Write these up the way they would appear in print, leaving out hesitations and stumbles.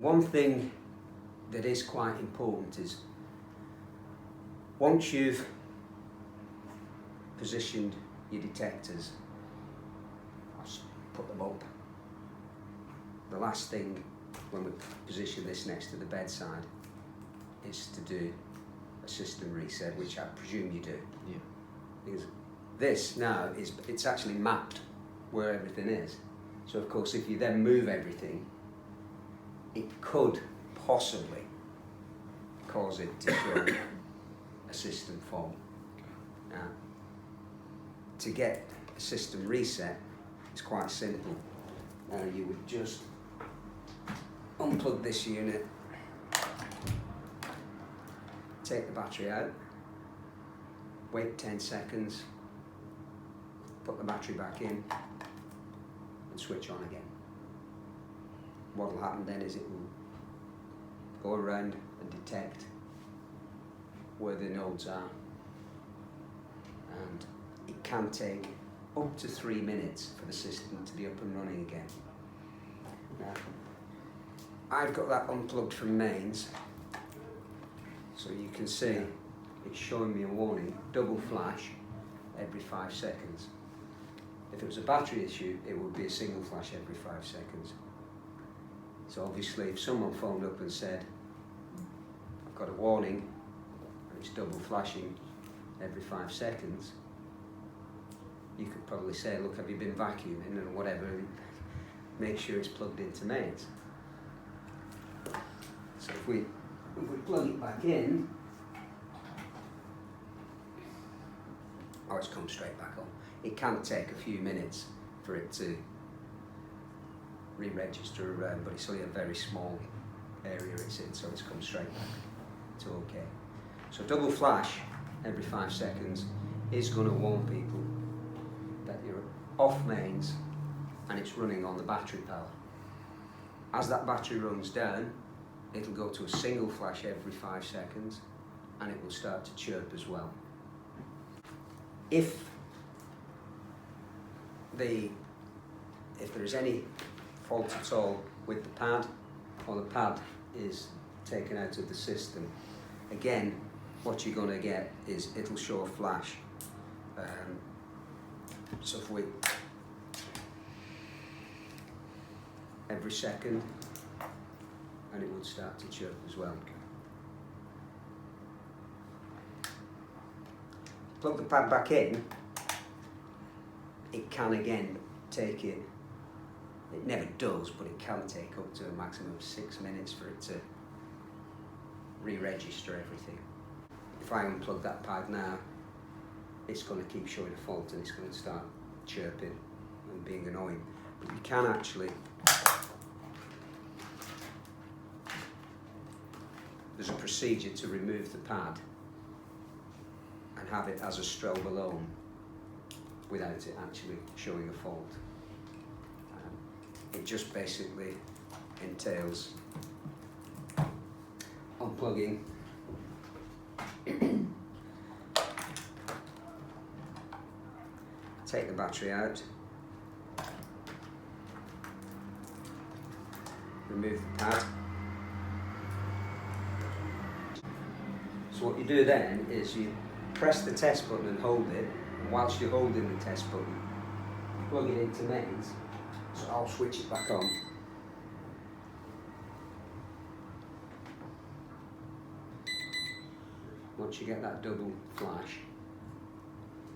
One thing that is quite important is once you've positioned your detectors, put them up. The last thing when we position this next to the bedside is to do a system reset, which I presume you do. Yeah. Because this now it's actually mapped where everything is. So of course if you then move everything, it could possibly cause it to show a system fault. Now, to get a system reset, it's quite simple. Now you would just unplug this unit, take the battery out, wait 10 seconds, put the battery back in and switch on again. What will happen then is it will go around and detect where the nodes are, and it can take up to 3 minutes for the system to be up and running again. Now, I've got that unplugged from mains, so you can see it's showing me a warning, double flash every 5 seconds. If it was a battery issue, it would be a single flash every 5 seconds. So obviously if someone phoned up and said, I've got a warning and it's double flashing every 5 seconds, you could probably say, look, have you been vacuuming or whatever, and make sure it's plugged into mains. So if we plug it back in, oh, it's come straight back on. It can take a few minutes for it to re-register around, but it's only a very small area it's in, so it's come straight back to okay. So double flash every 5 seconds is going to warn people that you're off mains and it's running on the battery power. As that battery runs down, it'll go to a single flash every 5 seconds and it will start to chirp as well. If there is any fault at all with the pad, or the pad is taken out of the system, again what you're going to get is it'll show a flash. So if we every second, and it would start to chirp as well. Plug the pad back in, it can again take it never does, but it can take up to a maximum of 6 minutes for it to re-register everything. If I unplug that pad now, it's going to keep showing a fault and it's going to start chirping and being annoying. But you can actually, there's a procedure to remove the pad and have it as a strobe alone without it actually showing a fault. It just basically entails unplugging take the battery out, remove the pad. So what you do then is you press the test button and hold it, and whilst you're holding the test button, you plug it into mains. So I'll switch it back on. Once you get that double flash,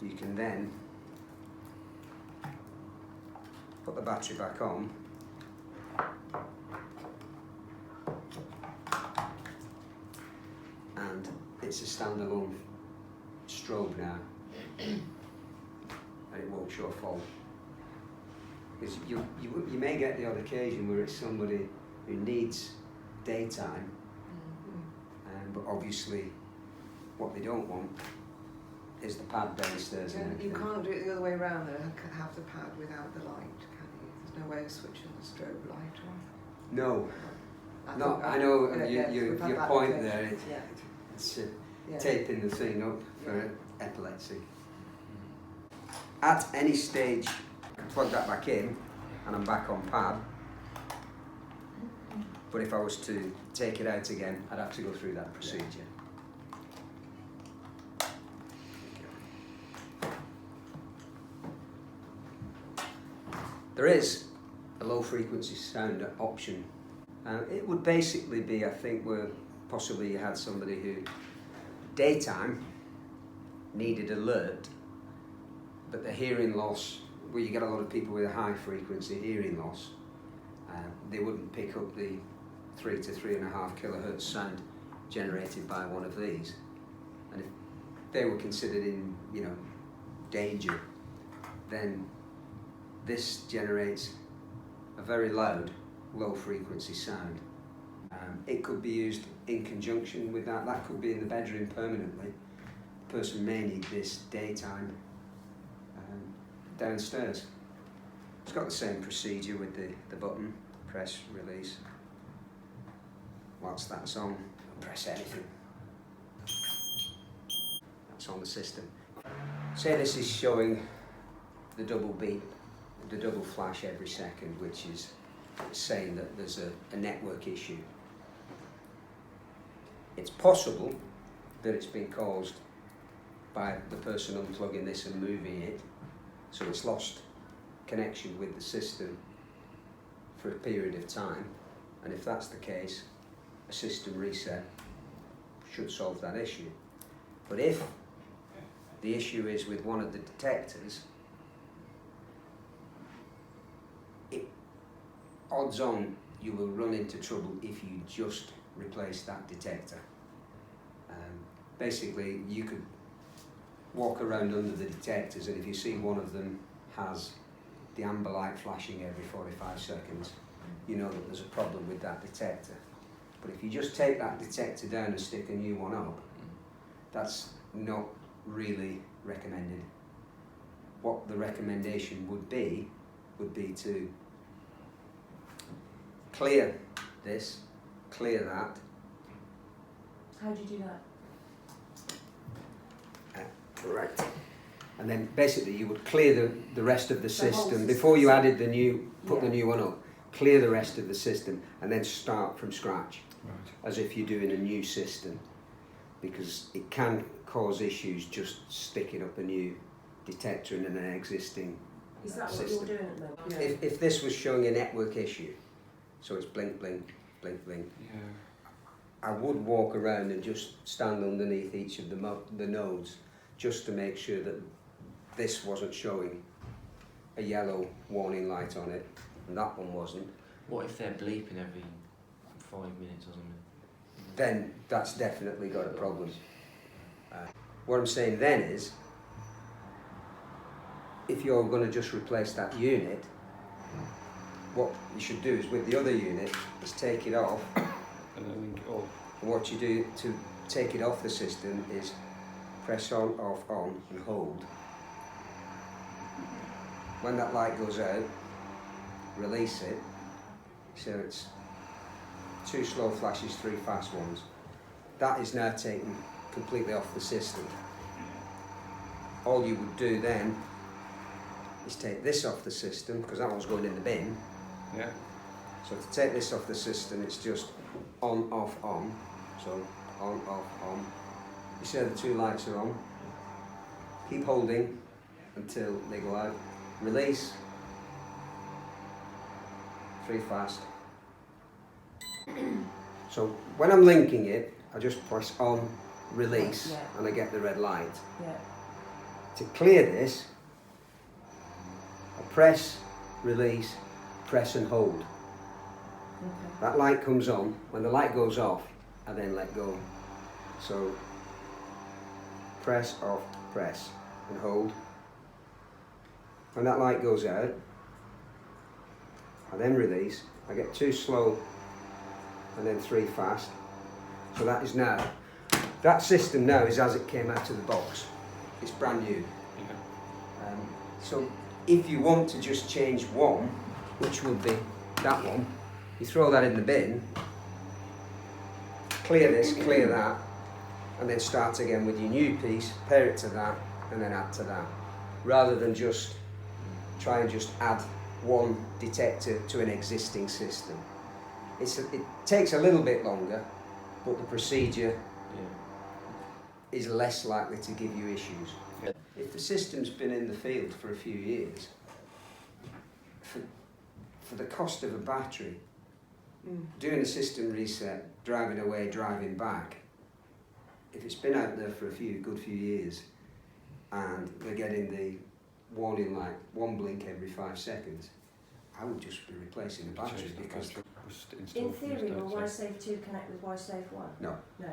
you can then put the battery back on, and it's a standalone strobe now, and it won't show a fault. Because you may get the odd occasion where it's somebody who needs daytime, but obviously what they don't want is the pad downstairs. And you can't do it the other way around though, have the pad without the light, can you? There's no way of switching the strobe light on. No. I know your point there, it's taping the thing up for epilepsy. At any stage, I can plug that back in and I'm back on pad. But if I was to take it out again, I'd have to go through that procedure. There is a low frequency sound option. It would basically be, I think, where possibly you had somebody who daytime needed alert, but the hearing loss, where you get a lot of people with a high frequency hearing loss, they wouldn't pick up the 3 to 3.5 kilohertz sound generated by one of these. And if they were considered in, danger, then this generates a very loud, low frequency sound. It could be used in conjunction with that. That could be in the bedroom permanently. The person may need this daytime downstairs. It's got the same procedure with the button, press, release. Whilst that's on, press anything. That's on the system. Say this is showing the double beep, the double flash every second, which is saying that there's a network issue. It's possible that it's been caused by the person unplugging this and moving it, so it's lost connection with the system for a period of time, and if that's the case, a system reset should solve that issue. But if the issue is with one of the detectors, odds on you will run into trouble if you just replace that detector. Basically, you could walk around under the detectors, and if you see one of them has the amber light flashing every 45 seconds, you know that there's a problem with that detector. But if you just take that detector down and stick a new one up, that's not really recommended. What the recommendation would be to clear this, clear that. How do you do that? Right. And then basically you would clear the rest of the whole system system. before you added the new, put the Yeah. new one up. Clear the rest of the system and then start from scratch, Right. as if you're doing a new system, because it can cause issues just sticking up a new detector in an existing Is that what system. you're doing at the moment? If this was showing a network issue, so it's blink, blink, blink, blink, Yeah. I would walk around and just stand underneath each of the nodes just to make sure that this wasn't showing a yellow warning light on it and that one wasn't. What if they're bleeping every 5 minutes or something? Then that's definitely got a problem. What I'm saying then is, if you're going to just replace that unit, what you should do is with the other unit is take it off. And then link it all. And what you do to take it off the system is press on, off, on and hold. When that light goes out, release it. So it's 2 slow flashes, 3 fast ones. That is now taken completely off the system. All you would do then is take this off the system, because that one's going in the bin. Yeah. So to take this off the system, it's just on, off, on. So on, off, on. You see how the 2 lights are on. Keep holding until they go out. Release. 3 fast. So when I'm linking it, I just press on, release, Yeah. and I get the red light. Yeah. To clear this, I press, release, press and hold. Okay. That light comes on. When the light goes off, I then let go. So press, off, press and hold. When that light goes out, I then release. I get 2 slow and then 3 fast. So that is now, that system now is as it came out of the box. It's brand new. Yeah. So if you want to just change one, which would be that one, you throw that in the bin, clear this, clear that, and then start again with your new piece, pair it to that, and then add to that. Rather than just try and just add one detector to an existing system. It takes a little bit longer, but the procedure Yeah. is less likely to give you issues. Yeah. If the system's been in the field for a few years, for the cost of a battery, doing a system reset, driving away, driving back, if it's been out there for a good few years and they're getting the warning light, one blink every 5 seconds, I would just be replacing the battery Change the because battery was In installed from the theory, will start, so- Y-Safe 2 connect with Y-Safe 1? no. No.